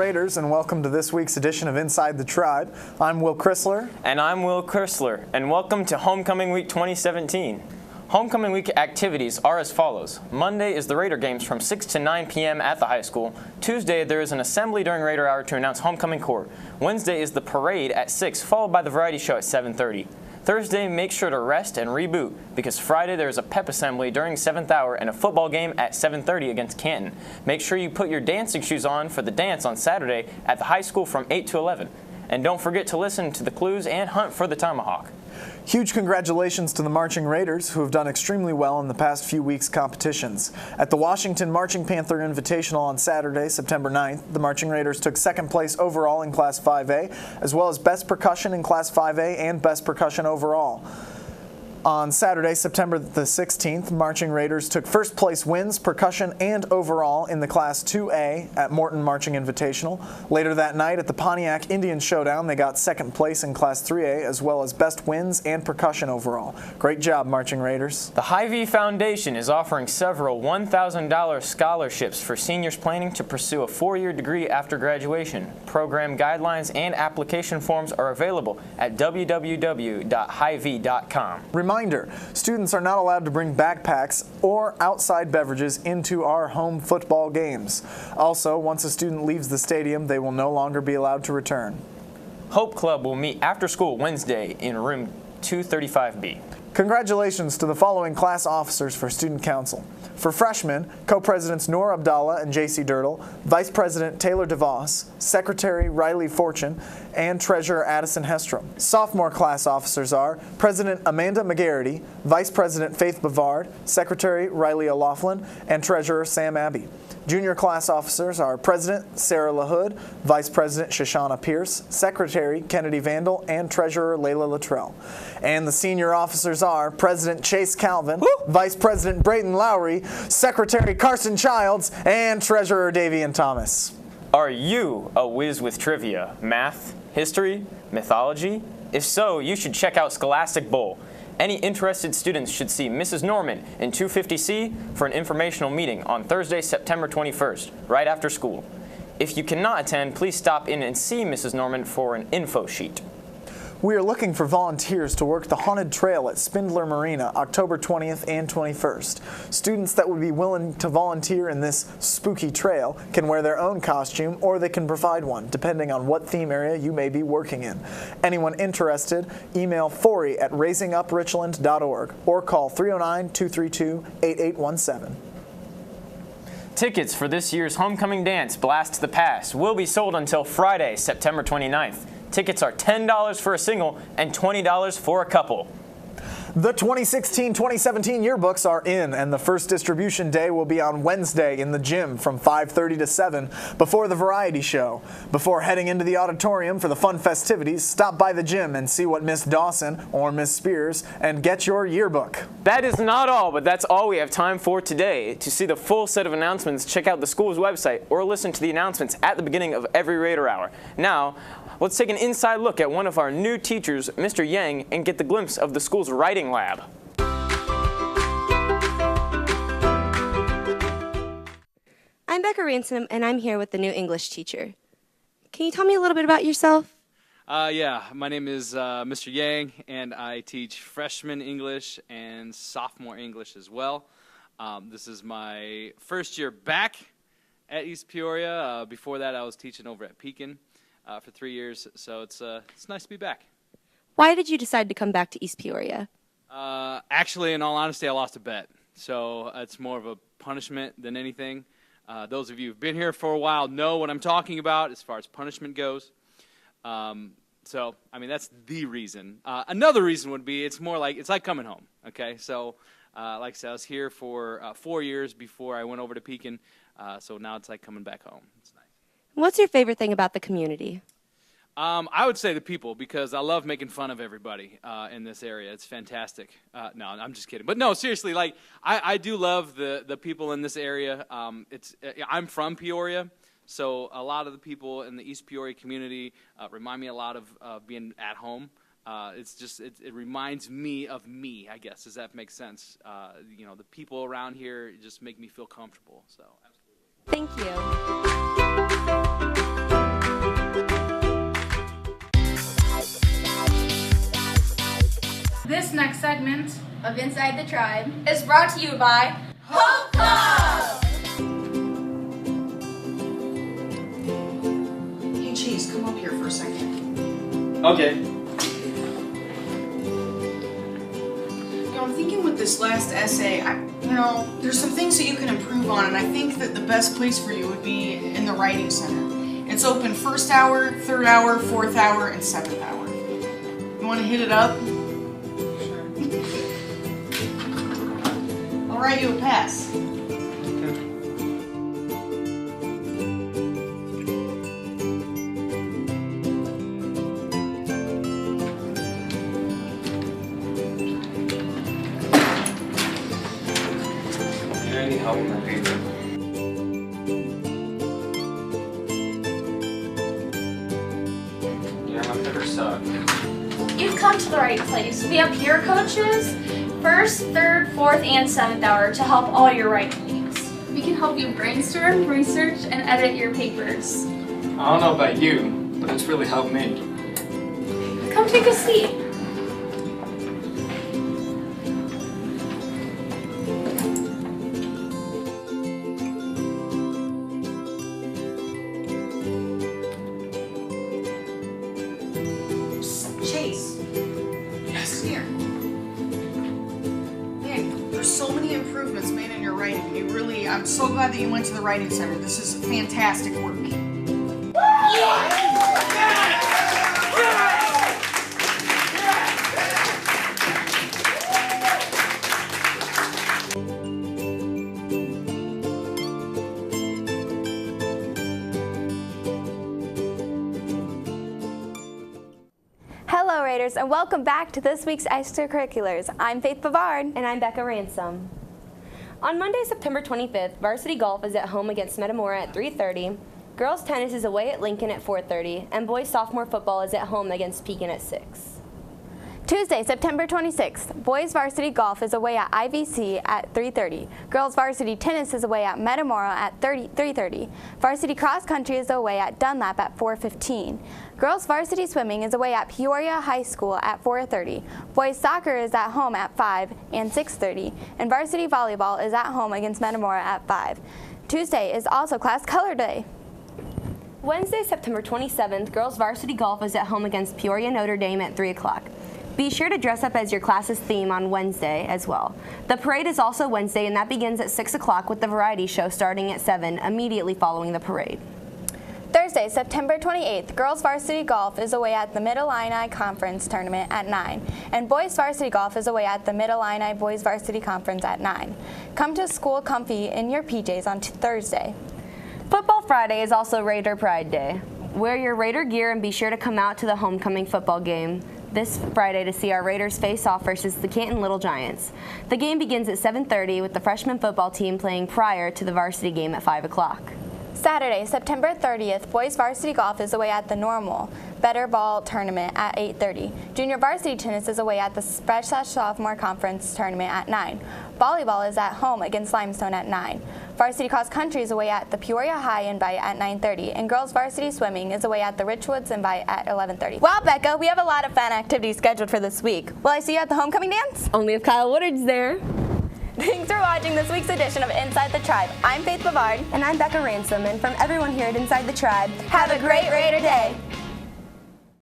Raiders, and welcome to this week's edition of Inside the Tribe. I'm Will Chrysler. And I'm Will Chrysler, and welcome to Homecoming Week 2017. Homecoming Week activities are as follows. Monday is the Raider games from 6 to 9 p.m. at the high school. Tuesday, there is an assembly during Raider Hour to announce homecoming court. Wednesday is the parade at 6, followed by the variety show at 7:30. Thursday, make sure to rest and reboot, because Friday there is a pep assembly during 7th hour and a football game at 7:30 against Canton. Make sure you put your dancing shoes on for the dance on Saturday at the high school from 8 to 11. And don't forget to listen to the clues and hunt for the tomahawk. Huge congratulations to the Marching Raiders, who have done extremely well in the past few weeks' competitions. At the Washington Marching Panther Invitational on Saturday, September 9th, the Marching Raiders took second place overall in Class 5A, as well as Best Percussion in Class 5A and Best Percussion overall. On Saturday, September the 16th, Marching Raiders took first place wins, percussion, and overall in the Class 2A at Morton Marching Invitational. Later that night at the Pontiac Indian Showdown, they got second place in Class 3A, as well as best wins and percussion overall. Great job, Marching Raiders. The Hy-Vee Foundation is offering several $1,000 scholarships for seniors planning to pursue a 4-year degree after graduation. Program guidelines and application forms are available at www.hyvee.com. Reminder, students are not allowed to bring backpacks or outside beverages into our home football games. Also, once a student leaves the stadium, they will no longer be allowed to return. Hope Club will meet after school Wednesday in room 235B. Congratulations to the following class officers for Student Council. For freshmen, Co-Presidents Noor Abdallah and J.C. Dirtle, Vice President Taylor DeVos, Secretary Riley Fortune, and Treasurer Addison Hestrom. Sophomore class officers are President Amanda McGarity, Vice President Faith Bavard, Secretary Riley O'Laughlin, and Treasurer Sam Abbey. Junior class officers are President Sarah LaHood, Vice President Shoshana Pierce, Secretary Kennedy Vandal, and Treasurer Layla Luttrell. And the senior officers are President Chase Calvin, Vice President Brayton Lowry, Secretary Carson Childs, and Treasurer Davian Thomas. Are you a whiz with trivia, math, history, mythology? If so, you should check out Scholastic Bowl. Any interested students should see Mrs. Norman in 250C for an informational meeting on Thursday, September 21st, right after school. If you cannot attend, please stop in and see Mrs. Norman for an info sheet. We are looking for volunteers to work the Haunted Trail at Spindler Marina, October 20th and 21st. Students that would be willing to volunteer in this spooky trail can wear their own costume, or they can provide one, depending on what theme area you may be working in. Anyone interested, email Forey@raisinguprichland.org or call 309-232-8817. Tickets for this year's Homecoming Dance Blast the Past will be sold until Friday, September 29th. Tickets are $10 for a single and $20 for a couple. The 2016-2017 yearbooks are in, and the first distribution day will be on Wednesday in the gym from 5:30 to 7 before the variety show. Before heading into the auditorium for the fun festivities, stop by the gym and see what Miss Dawson or Miss Spears and get your yearbook. That is not all, but that's all we have time for today. To see the full set of announcements, check out the school's website or listen to the announcements at the beginning of every Raider Hour. Now, let's take an inside look at one of our new teachers, Mr. Yang, and get the glimpse of the school's writing lab. I'm Becca Ransom, and I'm here with the new English teacher. Can you tell me a little bit about yourself? Yeah, my name is Mr. Yang, and I teach freshman English and sophomore English as well. This is my first year back at East Peoria. Before that, I was teaching over at Pekin for 3 years, so it's nice to be back. Why did you decide to come back to East Peoria? Actually, in all honesty, I lost a bet, so it's more of a punishment than anything. Those of you who've been here for a while know what I'm talking about as far as punishment goes. So, I mean, that's the reason. Another reason would be it's like coming home, okay? So, like I said, I was here for 4 years before I went over to Pekin, so now it's like coming back home. It's nice. What's your favorite thing about the community? I would say the people, because I love making fun of everybody in this area. It's fantastic. No, I'm just kidding. But no, seriously, like I do love the people in this area. I'm from Peoria, so a lot of the people in the East Peoria community remind me a lot of being at home. It reminds me of me, I guess. Does that make sense? You know, the people around here just make me feel comfortable. So, absolutely. Thank you. This next segment of Inside the Tribe is brought to you by Hope Club! Hey Chase, come up here for a second. Okay. I'm thinking with this last essay, there's some things that you can improve on, and I think that the best place for you would be in the Writing Center. It's open 1st hour, 3rd hour, 4th hour, and 7th hour. You want to hit it up? Sure. I'll write you a pass. I need help with my paper. Yeah, my paper sucks. You've come to the right place. We have peer coaches, 1st, 3rd, 4th, and 7th hour to help all your writing needs. We can help you brainstorm, research, and edit your papers. I don't know about you, but it's really helped me. Come take a seat. Chase. Yes. Here. Man, there's so many improvements made in your writing. I'm so glad that you went to the Writing Center. This is fantastic work. Hello, Raiders, and welcome back to this week's Extracurriculars. I'm Faith Bavard. And I'm Becca Ransom. On Monday, September 25th, varsity golf is at home against Metamora at 3:30, girls tennis is away at Lincoln at 4:30, and boys sophomore football is at home against Pekin at 6. Tuesday, September 26th, boys varsity golf is away at IVC at 3:30. Girls varsity tennis is away at Metamora at 3:30. Varsity cross country is away at Dunlap at 4:15. Girls varsity swimming is away at Peoria High School at 4:30. Boys soccer is at home at 5 and 6:30. And varsity volleyball is at home against Metamora at 5. Tuesday is also class color day. Wednesday, September 27th, girls varsity golf is at home against Peoria Notre Dame at 3 o'clock. Be sure to dress up as your class's theme on Wednesday as well. The parade is also Wednesday, and that begins at 6 o'clock with the variety show starting at 7, immediately following the parade. Thursday, September 28th, girls varsity golf is away at the Mid-Illini Conference Tournament at 9, and boys varsity golf is away at the Mid-Illini Boys Varsity Conference at 9. Come to school comfy in your PJs on Thursday. Football Friday is also Raider Pride Day. Wear your Raider gear and be sure to come out to the homecoming football game this Friday to see our Raiders face off versus the Canton Little Giants. The game begins at 7:30 with the freshman football team playing prior to the varsity game at 5 o'clock. Saturday, September 30th, boys varsity golf is away at the Normal Better Ball Tournament at 8:30. Junior varsity tennis is away at the Special Sophomore Conference Tournament at 9. Volleyball is at home against Limestone at 9. Varsity cross country is away at the Peoria High Invite at 9:30, and girls varsity swimming is away at the Richwoods Invite at 11:30. Wow, Becca, we have a lot of fun activities scheduled for this week. Will I see you at the homecoming dance? Only if Kyle Woodard's there. Thanks for watching this week's edition of Inside the Tribe. I'm Faith Bavard. And I'm Becca Ransom, and from everyone here at Inside the Tribe, Have a great Raider Day.